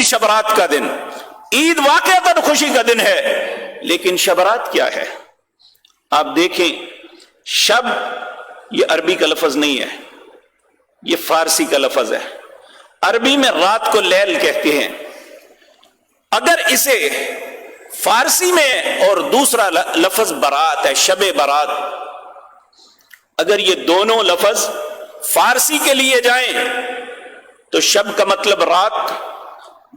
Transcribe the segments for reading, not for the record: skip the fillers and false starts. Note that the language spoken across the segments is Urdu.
شب رات کا دن، عید واقعتاً خوشی کا دن ہے، لیکن شب رات کیا ہے؟ آپ دیکھیں، شب یہ عربی کا لفظ نہیں ہے، یہ فارسی کا لفظ ہے۔ عربی میں رات کو لیل کہتے ہیں۔ اگر اسے فارسی میں، اور دوسرا لفظ برات ہے، شب برات، اگر یہ دونوں لفظ فارسی کے لیے جائیں تو شب کا مطلب رات،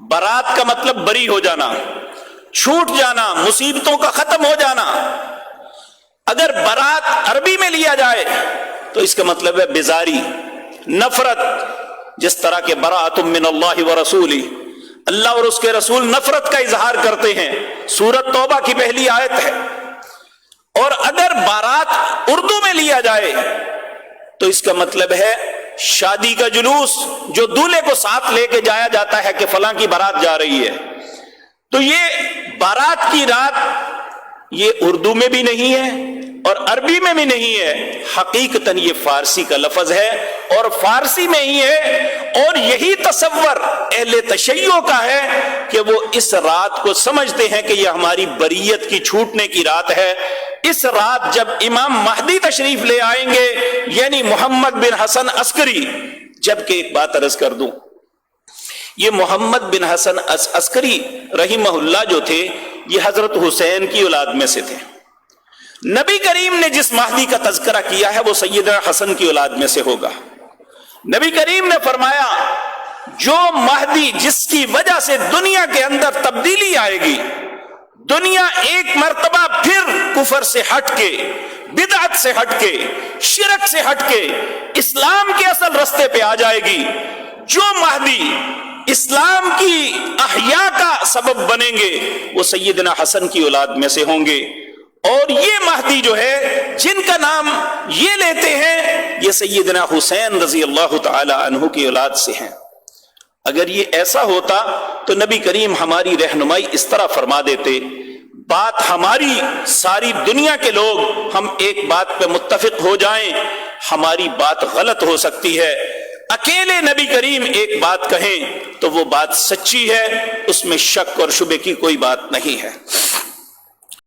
برات کا مطلب بری ہو جانا، چھوٹ جانا، مصیبتوں کا ختم ہو جانا۔ اگر برات عربی میں لیا جائے تو اس کا مطلب ہے بیزاری، نفرت، جس طرح کے براۃ من اللہ ورسولہ، اللہ اور اس کے رسول نفرت کا اظہار کرتے ہیں، سورۃ توبہ کی پہلی آیت ہے۔ اور اگر بارات اردو میں لیا جائے تو اس کا مطلب ہے شادی کا جلوس، جو دولہے کو ساتھ لے کے جایا جاتا ہے کہ فلاں کی بارات جا رہی ہے۔ تو یہ بارات کی رات یہ اردو میں بھی نہیں ہے اور عربی میں بھی نہیں ہے، حقیقتاً یہ فارسی کا لفظ ہے اور فارسی میں ہی ہے۔ اور یہی تصور اہل تشیع کا ہے کہ وہ اس رات کو سمجھتے ہیں کہ یہ ہماری بریت کی چھوٹنے کی رات ہے۔ اس رات جب امام مہدی تشریف لے آئیں گے، یعنی محمد بن حسن عسکری، جبکہ ایک بات عرض کر دوں، یہ محمد بن حسن عسکری رحمہ اللہ جو تھے، یہ حضرت حسین کی اولاد میں سے تھے۔ نبی کریم نے جس مہدی کا تذکرہ کیا ہے وہ سیدنا حسن کی اولاد میں سے ہوگا۔ نبی کریم نے فرمایا جو مہدی جس کی وجہ سے دنیا کے اندر تبدیلی آئے گی، دنیا ایک مرتبہ پھر کفر سے ہٹ کے، بدعت سے ہٹ کے، شرک سے ہٹ کے اسلام کے اصل رستے پہ آ جائے گی، جو مہدی اسلام کی احیاء کا سبب بنیں گے وہ سیدنا حسن کی اولاد میں سے ہوں گے۔ اور یہ مہدی جو ہے جن کا نام یہ لیتے ہیں، یہ سیدنا حسین رضی اللہ تعالی عنہ کی اولاد سے ہیں۔ اگر یہ ایسا ہوتا تو نبی کریم ہماری رہنمائی اس طرح فرما دیتے، بات ہماری ساری دنیا کے لوگ ہم ایک بات پہ متفق ہو جائیں، ہماری بات غلط ہو سکتی ہے، اکیلے نبی کریم ایک بات کہیں تو وہ بات سچی ہے، اس میں شک اور شبے کی کوئی بات نہیں ہے۔